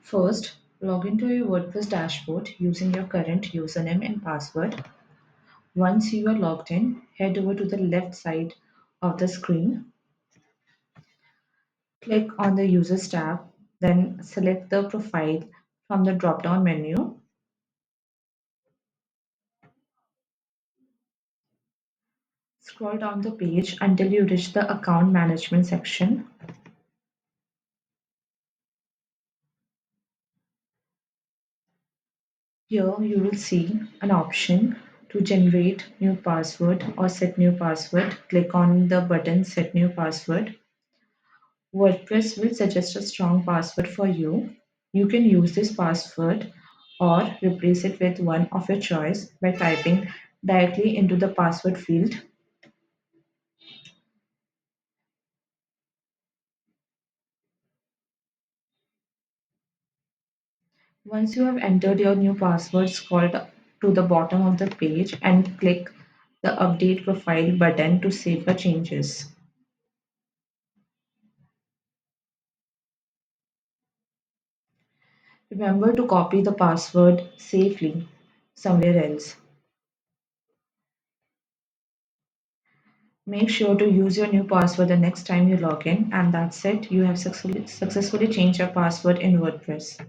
First, log into your WordPress dashboard using your current username and password. Once you are logged in, head over to the left side of the screen, click on the Users tab, then select the profile from the drop down menu. Scroll down the page until you reach the Account Management section. Here you will see an option to generate new password or set new password. Click on the button Set New Password. WordPress will suggest a strong password for you. You can use this password or replace it with one of your choice by typing directly into the password field. Once you have entered your new password, scroll to the bottom of the page and click the Update Profile button to save the changes. Remember to copy the password safely somewhere else. Make sure to use your new password the next time you log in, and that's it. You have successfully changed your password in WordPress.